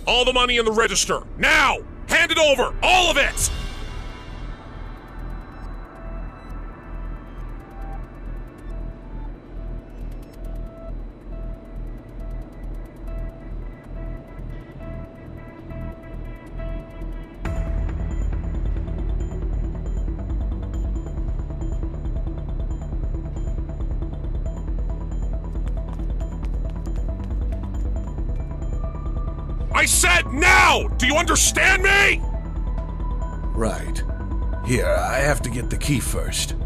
All the money in the register. Now! Hand it over! All of it! I said now! Do you understand me? Right. Here, I have to get the key first.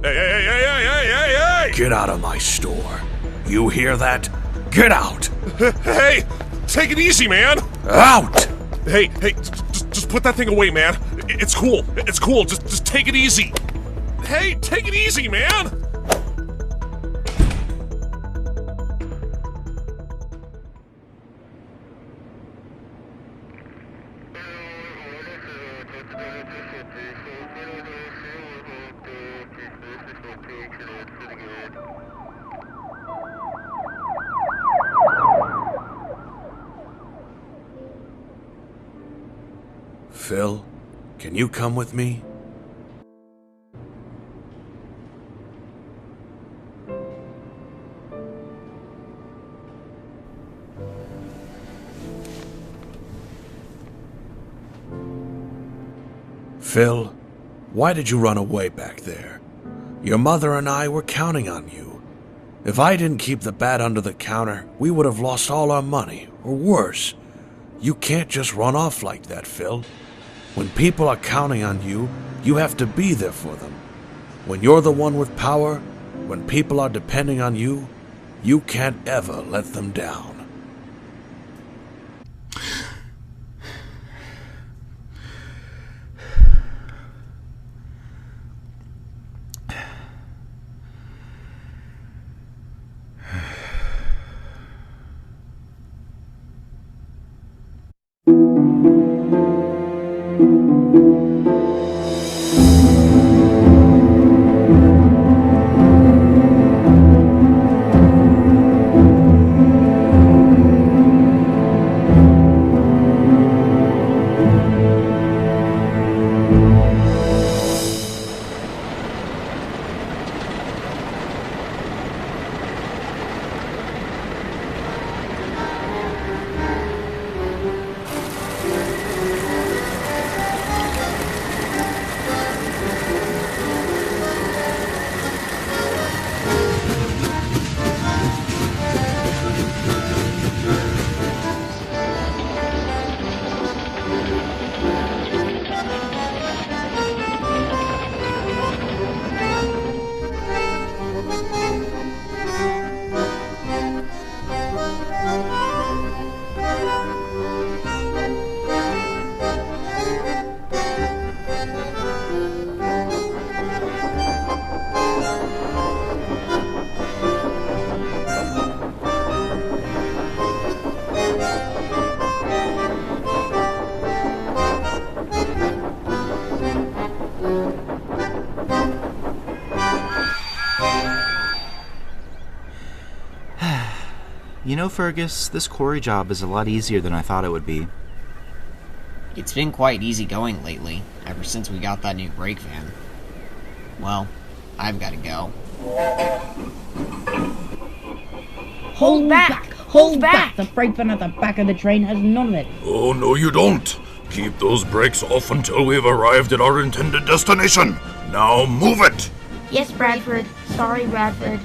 Hey! Get out of my store. You hear that? Get out! Hey! Take it easy, man! Out! Hey, just put that thing away, man. It's cool. It's cool. Just take it easy. Hey, take it easy, man! Phil, can you come with me? Phil, why did you run away back there? Your mother and I were counting on you. If I didn't keep the bat under the counter, we would have lost all our money, or worse. You can't just run off like that, Phil. When people are counting on you, you have to be there for them. When you're the one with power, when people are depending on you, you can't ever let them down. You know, Fergus, this quarry job is a lot easier than I thought it would be. It's been quite easy going lately, ever since we got that new brake van. Well, I've got to go. Hold back! Hold back! The freight van at the back of the train has none of it. Oh, no you don't. Keep those brakes off until we've arrived at our intended destination. Now move it! Yes, Bradford. Sorry, Bradford.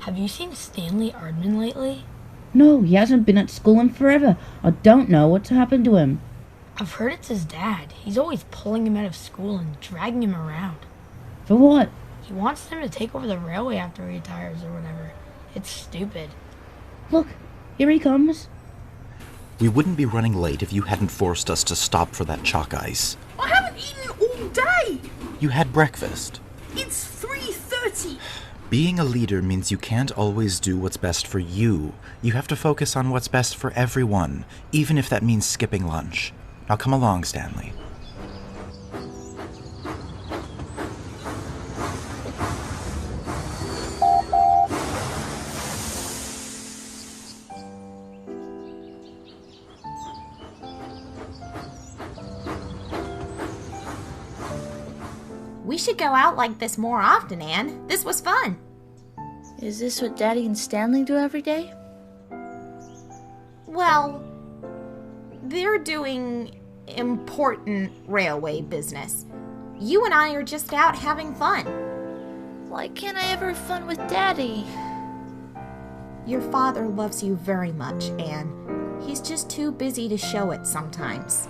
Have you seen Stanley Ardman lately? No, he hasn't been at school in forever. I don't know what's happened to him. I've heard it's his dad. He's always pulling him out of school and dragging him around. For what? He wants him to take over the railway after he retires or whatever. It's stupid. Look, here he comes. We wouldn't be running late if you hadn't forced us to stop for that chalk ice. I haven't eaten all day! You had breakfast. It's 3:30. Being a leader means you can't always do what's best for you. You have to focus on what's best for everyone, even if that means skipping lunch. Now come along, Stanley. We should go out like this more often, Anne. This was fun. Is this what Daddy and Stanley do every day? Well, they're doing important railway business. You and I are just out having fun. Why can't I ever have fun with Daddy? Your father loves you very much, Anne. He's just too busy to show it sometimes.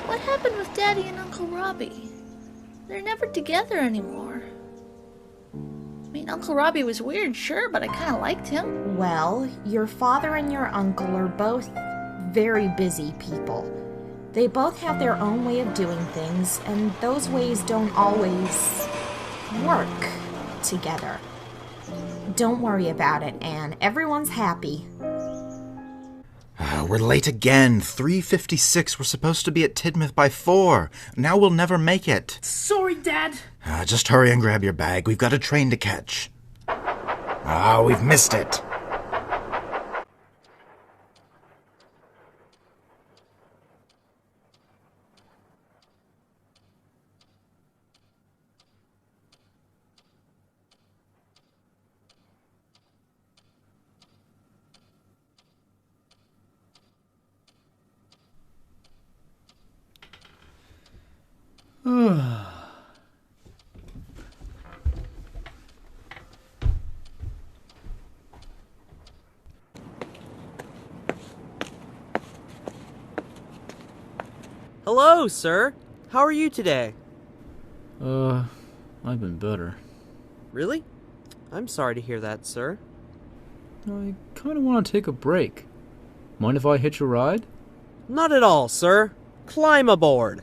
What happened with Daddy and Uncle Robbie? They're never together anymore. I mean, Uncle Robbie was weird, sure, but I kind of liked him. Well, your father and your uncle are both very busy people. They both have their own way of doing things, and those ways don't always work together. Don't worry about it, Anne. Everyone's happy. We're late again. 3:56. We're supposed to be at Tidmouth by 4. Now we'll never make it. Sorry, Dad. Just hurry and grab your bag. We've got a train to catch. We've missed it. Hello, sir. How are you today? I've been better. Really? I'm sorry to hear that, sir. I kind of want to take a break. Mind if I hitch a ride? Not at all, sir. Climb aboard.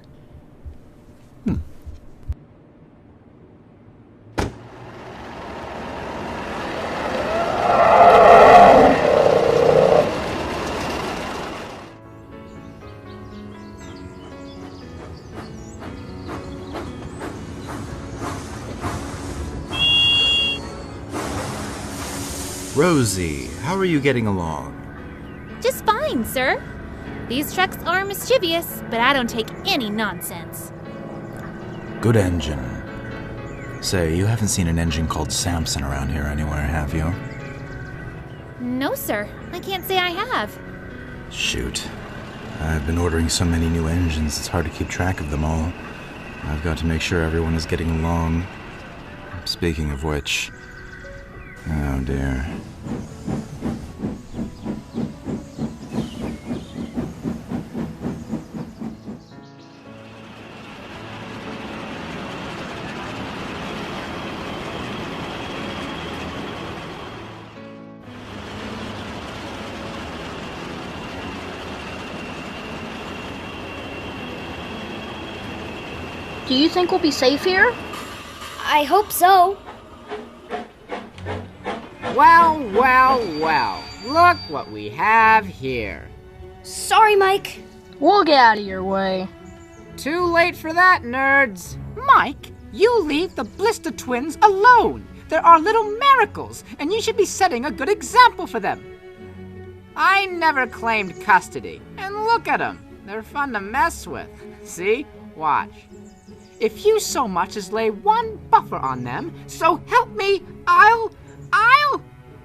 Rosie, how are you getting along? Just fine, sir. These trucks are mischievous, but I don't take any nonsense. Good engine. Say, you haven't seen an engine called Samson around here anywhere, have you? No, sir. I can't say I have. Shoot. I've been ordering so many new engines, it's hard to keep track of them all. I've got to make sure everyone is getting along. Speaking of which... Oh, dear. Do you think we'll be safe here? I hope so. Well, well, well. Look what we have here. Sorry, Mike. We'll get out of your way. Too late for that, nerds. Mike, you leave the Blister twins alone. There are little miracles, and you should be setting a good example for them. I never claimed custody, and look at them. They're fun to mess with. See? Watch. If you so much as lay one buffer on them, so help me, I'll...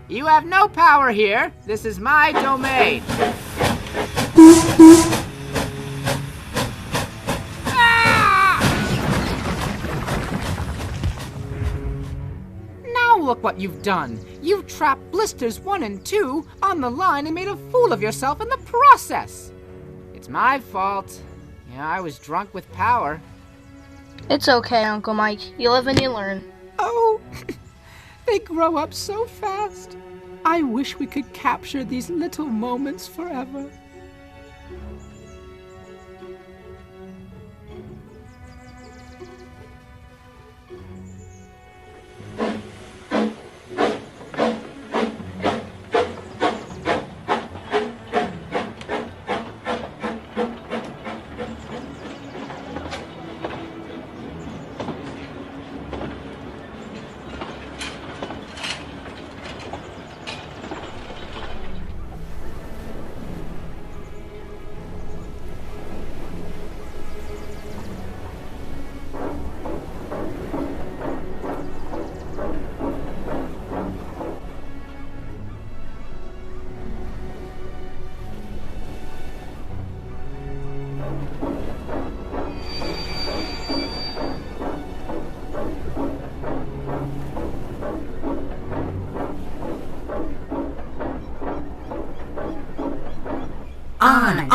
You have no power here. This is my domain. Now look what you've done. You've trapped Blisters 1 and 2 on the line and made a fool of yourself in the process. It's my fault. Yeah, I was drunk with power. It's okay, Uncle Mike. You live and you learn. Oh, they grow up so fast. I wish we could capture these little moments forever. On!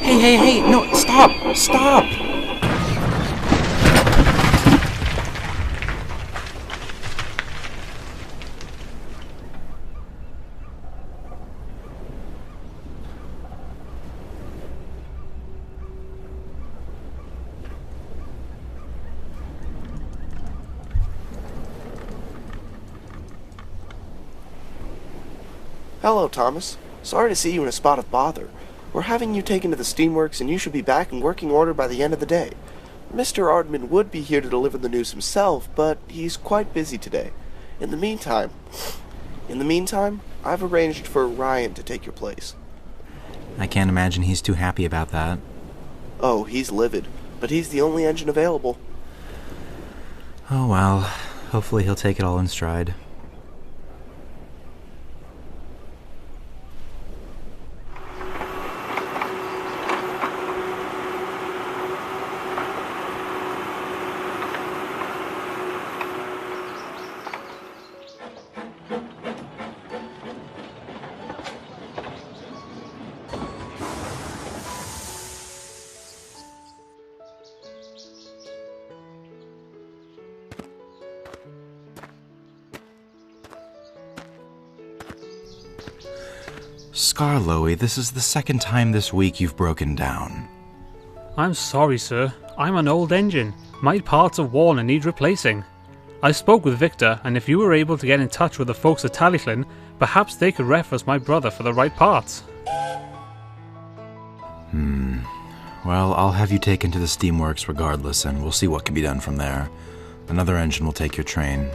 Hey, no, stop! Hello, Thomas. Sorry to see you in a spot of bother. We're having you taken to the steamworks, and you should be back in working order by the end of the day. Mr. Ardman would be here to deliver the news himself, but he's quite busy today. In the meantime, I've arranged for Ryan to take your place. I can't imagine he's too happy about that. Oh, he's livid, but he's the only engine available. Oh well, hopefully he'll take it all in stride. Skarloey, this is the second time this week you've broken down. I'm sorry, sir. I'm an old engine. My parts are worn and need replacing. I spoke with Victor, and if you were able to get in touch with the folks at Tallyclin, perhaps they could reference my brother for the right parts. Well, I'll have you taken to the steamworks regardless, and we'll see what can be done from there. Another engine will take your train.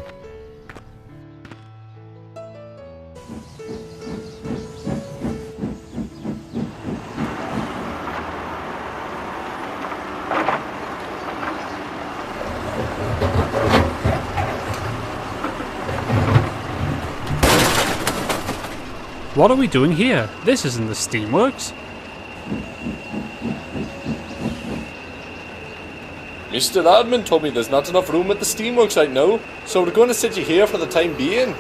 What are we doing here? This isn't the steamworks. Mr. Admin told me there's not enough room at the steamworks right now, so we're going to sit you here for the time being.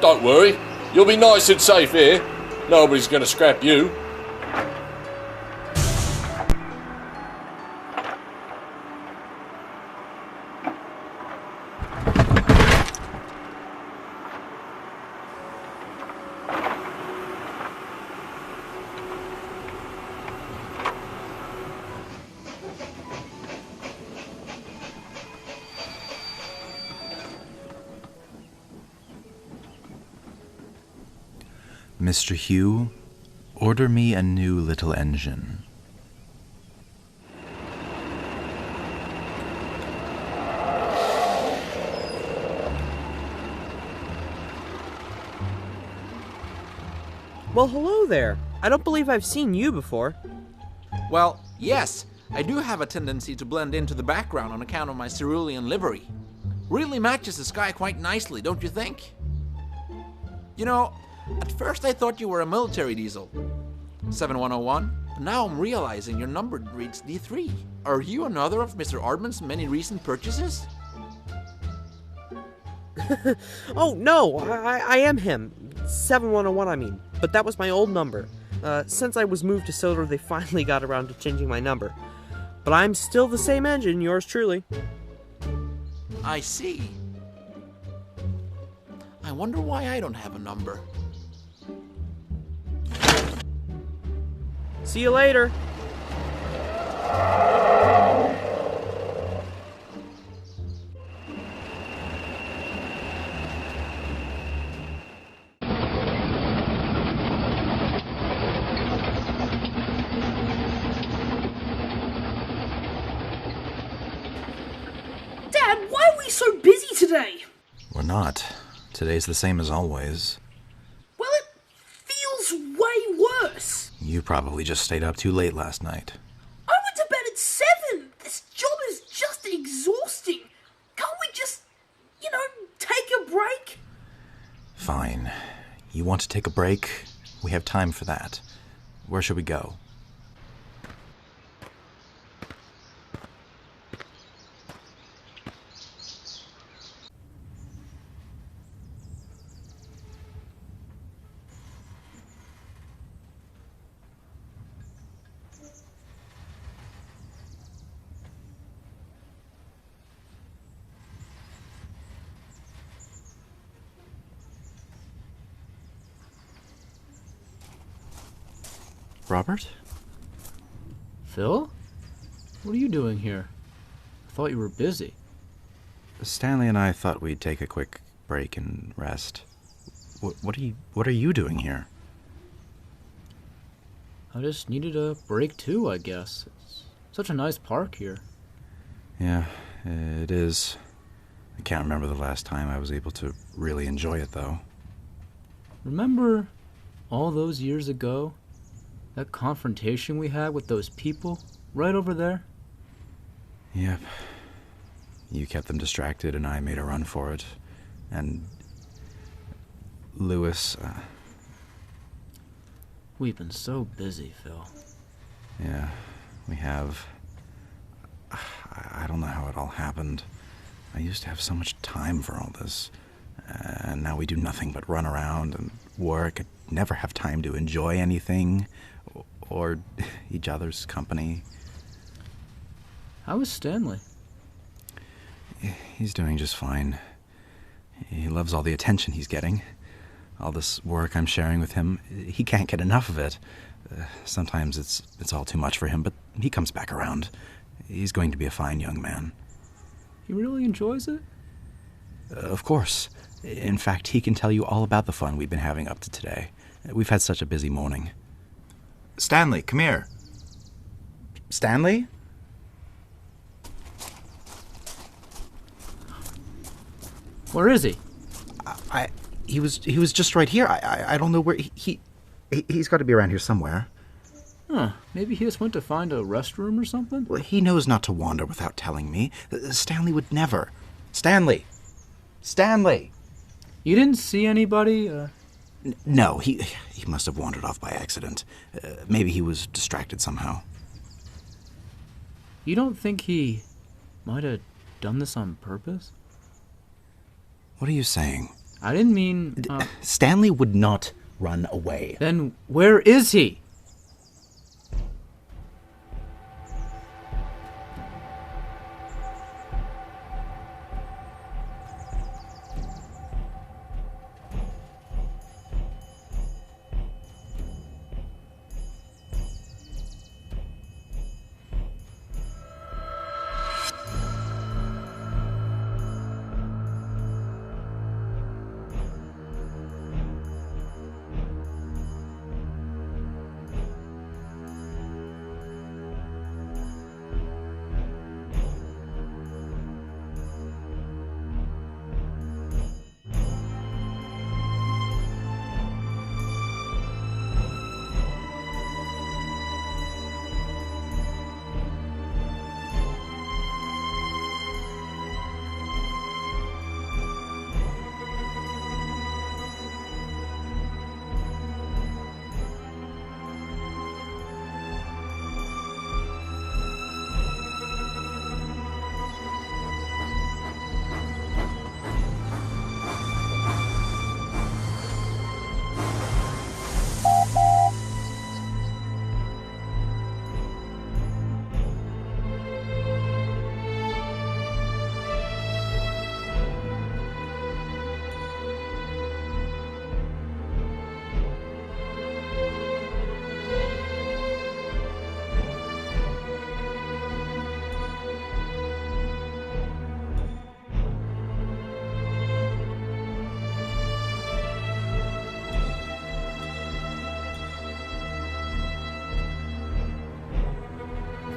Don't worry, you'll be nice and safe here. Nobody's going to scrap you. Mr. Hugh, order me a new little engine. Well, hello there. I don't believe I've seen you before. Well, yes, I do have a tendency to blend into the background on account of my cerulean livery. Really matches the sky quite nicely, don't you think? You know, at first I thought you were a military diesel. 7101, but now I'm realizing your number reads D3. Are you another of Mr. Ardman's many recent purchases? Oh, no, I am him. 7101, I mean. But that was my old number. Since I was moved to Soder, they finally got around to changing my number. But I'm still the same engine, yours truly. I see. I wonder why I don't have a number. See you later. Dad, why are we so busy today? We're not. Today's the same as always. Well, it feels way worse. You probably just stayed up too late last night. I went to bed at 7. This job is just exhausting. Can't we just, take a break? Fine. You want to take a break? We have time for that. Where should we go? Robert? Phil? What are you doing here? I thought you were busy. Stanley and I thought we'd take a quick break and rest. What are you doing here? I just needed a break too, I guess. It's such a nice park here. Yeah, it is. I can't remember the last time I was able to really enjoy it, though. Remember all those years ago? That confrontation we had with those people right over there? Yep. You kept them distracted and I made a run for it. And Lewis... We've been so busy, Phil. Yeah, we have. I don't know how it all happened. I used to have so much time for all this. And now we do nothing but run around and work and never have time to enjoy anything or each other's company. How is Stanley? He's doing just fine. He loves all the attention he's getting. All this work I'm sharing with him, he can't get enough of it. Sometimes it's all too much for him, but he comes back around. He's going to be a fine young man. He really enjoys it? Of course. In fact, he can tell you all about the fun we've been having up to today. We've had such a busy morning. Stanley, come here. Stanley? Where is he? He was just right here. I don't know where he's got to be around here somewhere. Huh, maybe he just went to find a restroom or something? Well, he knows not to wander without telling me. Stanley would never. Stanley! You didn't see anybody? No, he must have wandered off by accident. Maybe he was distracted somehow. You don't think he might have done this on purpose? What are you saying? I didn't mean... Stanley would not run away. Then where is he?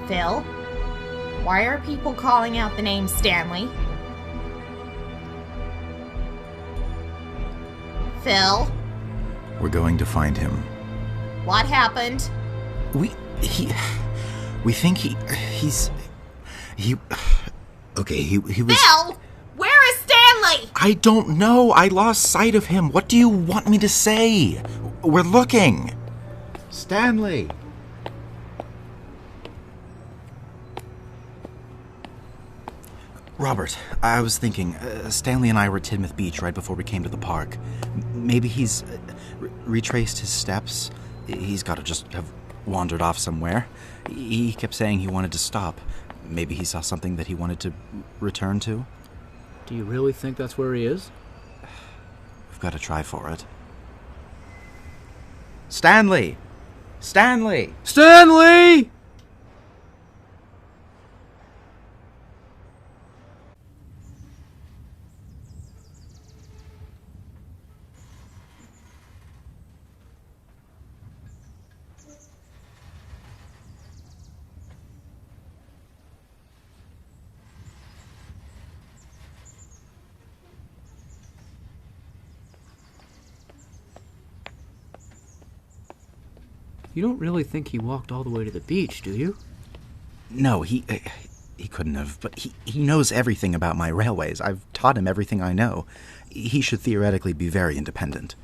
Phil? Why are people calling out the name Stanley? Phil? We're going to find him. What happened? We think he's... Okay, he was... Phil! Where is Stanley? I don't know. I lost sight of him. What do you want me to say? We're looking. Stanley! Robert, I was thinking, Stanley and I were at Tidmouth Beach right before we came to the park. Maybe he's retraced his steps. He's got to just have wandered off somewhere. He kept saying he wanted to stop. Maybe he saw something that he wanted to return to. Do you really think that's where he is? We've got to try for it. Stanley! Stanley! Stanley! You don't really think he walked all the way to the beach, do you? No, he couldn't have, but he knows everything about my railways. I've taught him everything I know. He should theoretically be very independent.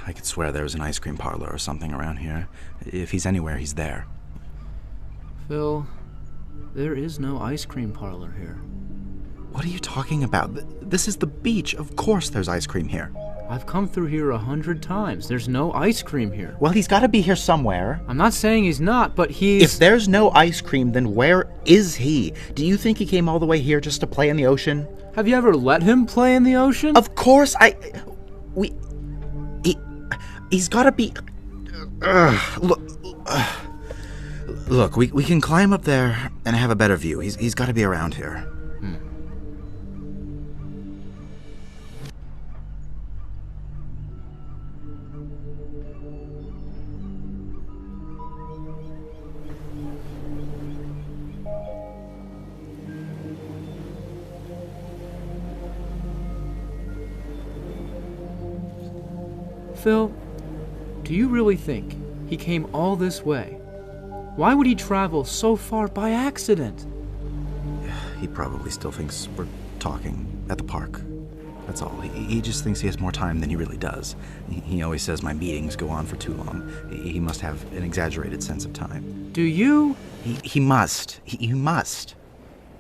I could swear there was an ice cream parlor or something around here. If he's anywhere, he's there. Phil, there is no ice cream parlor here. What are you talking about? This is the beach. Of course there's ice cream here. I've come through here 100 times. There's no ice cream here. Well, he's got to be here somewhere. I'm not saying he's not, but he's... If there's no ice cream, then where is he? Do you think he came all the way here just to play in the ocean? Have you ever let him play in the ocean? Of course He's got to be... Look, we can climb up there and have a better view. He's got to be around here. Phil, do you really think he came all this way? Why would he travel so far by accident? He probably still thinks we're talking at the park. That's all. He just thinks he has more time than he really does. He always says my meetings go on for too long. He must have an exaggerated sense of time. Do you? He must. He must.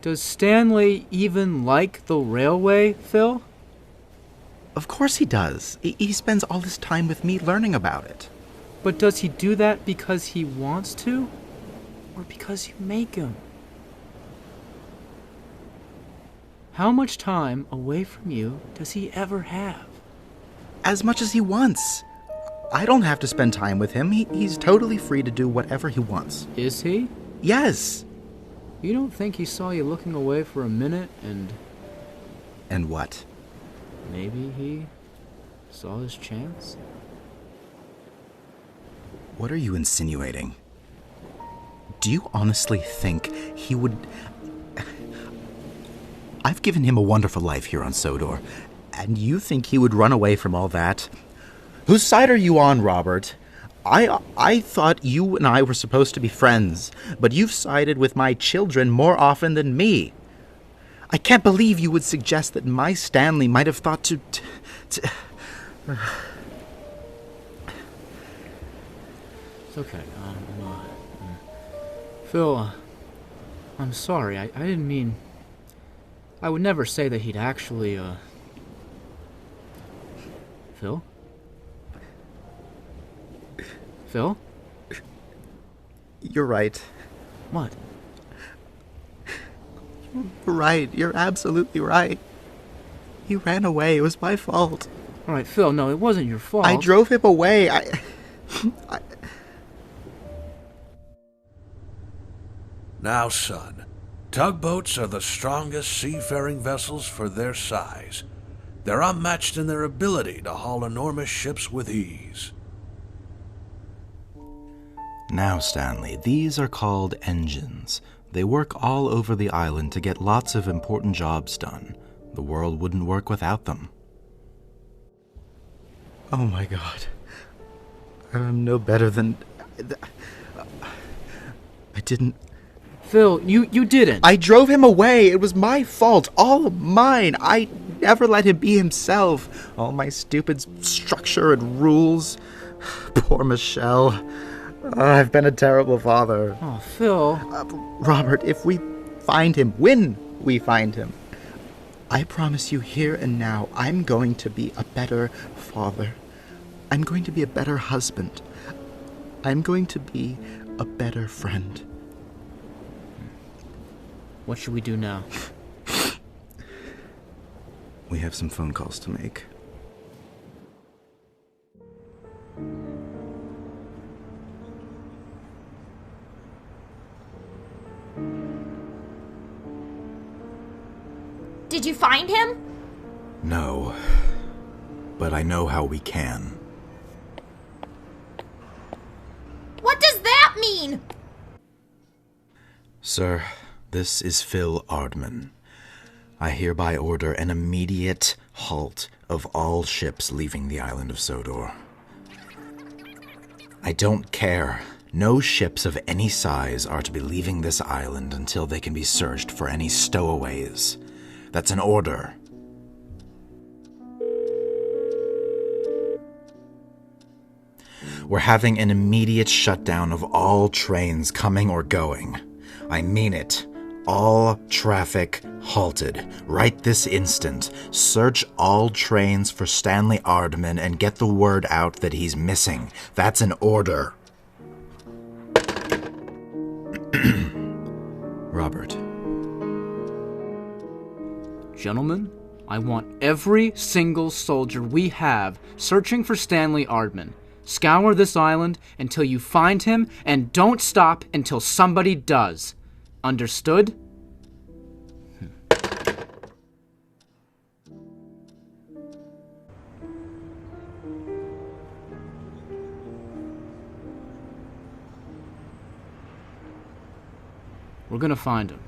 Does Stanley even like the railway, Phil? Of course he does. He spends all his time with me learning about it. But does he do that because he wants to? Or because you make him? How much time away from you does he ever have? As much as he wants. I don't have to spend time with him. He's totally free to do whatever he wants. Is he? Yes. You don't think he saw you looking away for a minute and... And what? Maybe he saw his chance? What are you insinuating? Do you honestly think he would... I've given him a wonderful life here on Sodor, and you think he would run away from all that? Whose side are you on, Robert? I thought you and I were supposed to be friends, but you've sided with my children more often than me. I can't believe you would suggest that my Stanley might have thought to... It's okay. Phil, I'm sorry. I didn't mean... I would never say that he'd actually, Phil? Phil? You're right. What? Right, you're absolutely right. He ran away. It was my fault. All right, Phil, no, it wasn't your fault. I drove him away. Now, son, tugboats are the strongest seafaring vessels for their size. They're unmatched in their ability to haul enormous ships with ease. Now, Stanley, these are called engines. They work all over the island to get lots of important jobs done. The world wouldn't work without them. Oh my god. I'm no better than... I didn't... Phil, you didn't. I drove him away. It was my fault. All mine. I never let him be himself. All my stupid structure and rules. Poor Michelle. I've been a terrible father. Oh, Phil. Robert, if we find him, when we find him, I promise you here and now, I'm going to be a better father. I'm going to be a better husband. I'm going to be a better friend. What should we do now? We have some phone calls to make. Did you find him? No, but I know how we can. What does that mean? Sir, this is Phil Ardman. I hereby order an immediate halt of all ships leaving the island of Sodor. I don't care. No ships of any size are to be leaving this island until they can be searched for any stowaways. That's an order. We're having an immediate shutdown of all trains coming or going. I mean it. All traffic halted. Right this instant. Search all trains for Stanley Ardman and get the word out that he's missing. That's an order. Robert. Gentlemen, I want every single soldier we have searching for Stanley Ardman. Scour this island until you find him, and don't stop until somebody does. Understood? We're gonna find him.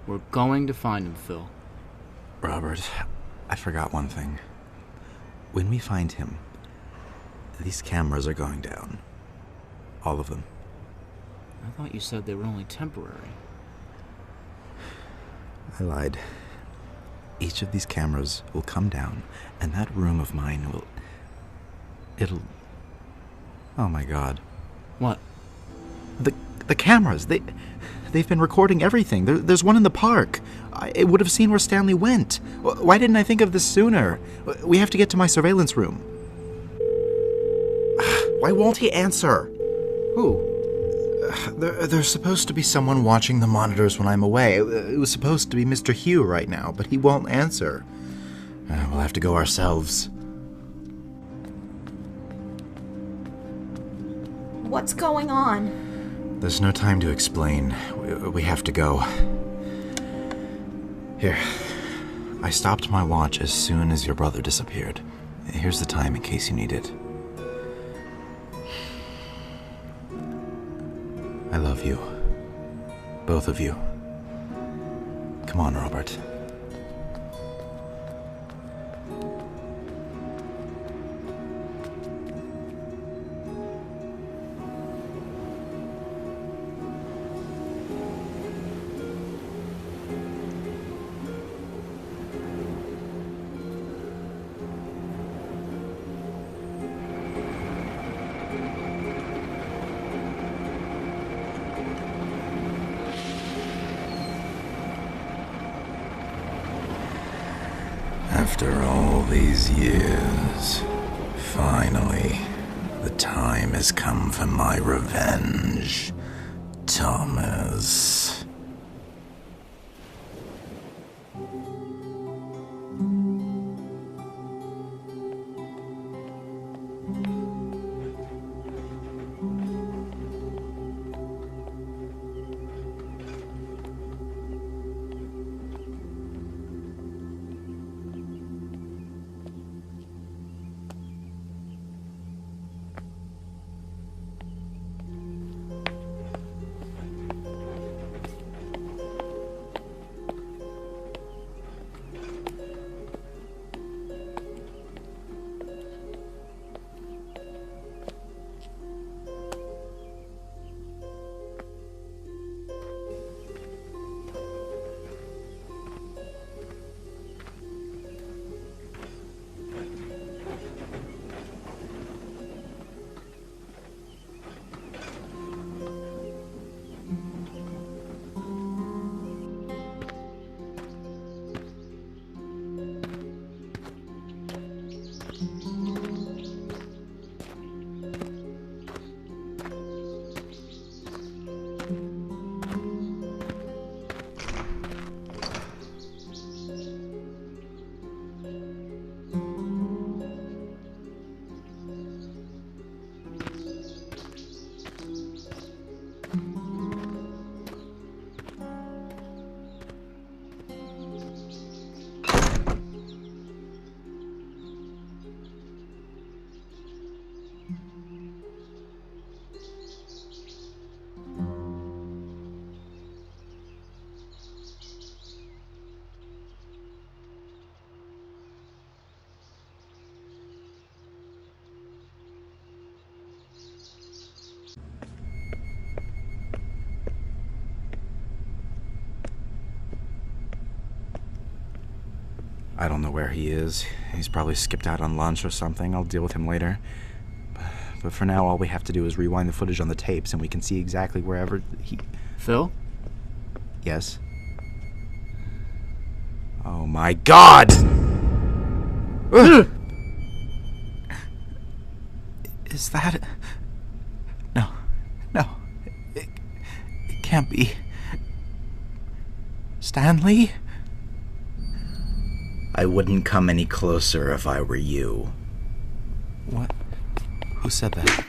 We're going to find him, Phil. Robert, I forgot one thing. When we find him, these cameras are going down. All of them. I thought you said they were only temporary. I lied. Each of these cameras will come down, and that room of mine will... It'll... Oh my god. What? The cameras, they've been recording everything. There's one in the park. It would have seen where Stanley went. Why didn't I think of this sooner? We have to get to my surveillance room. Why won't he answer? Who? There's supposed to be someone watching the monitors when I'm away. It was supposed to be Mr. Hugh right now, but he won't answer. We'll have to go ourselves. What's going on? There's no time to explain. We have to go. Here. I stopped my watch as soon as your brother disappeared. Here's the time in case you need it. I love you. Both of you. Come on, Robert. After all these years, finally, the time has come for my revenge, Thomas. I don't know where he is. He's probably skipped out on lunch or something. I'll deal with him later. But for now, all we have to do is rewind the footage on the tapes, and we can see exactly wherever he... Phil? Yes? Oh my God! Is that... No. It can't be... Stanley? I wouldn't come any closer if I were you. What? Who said that?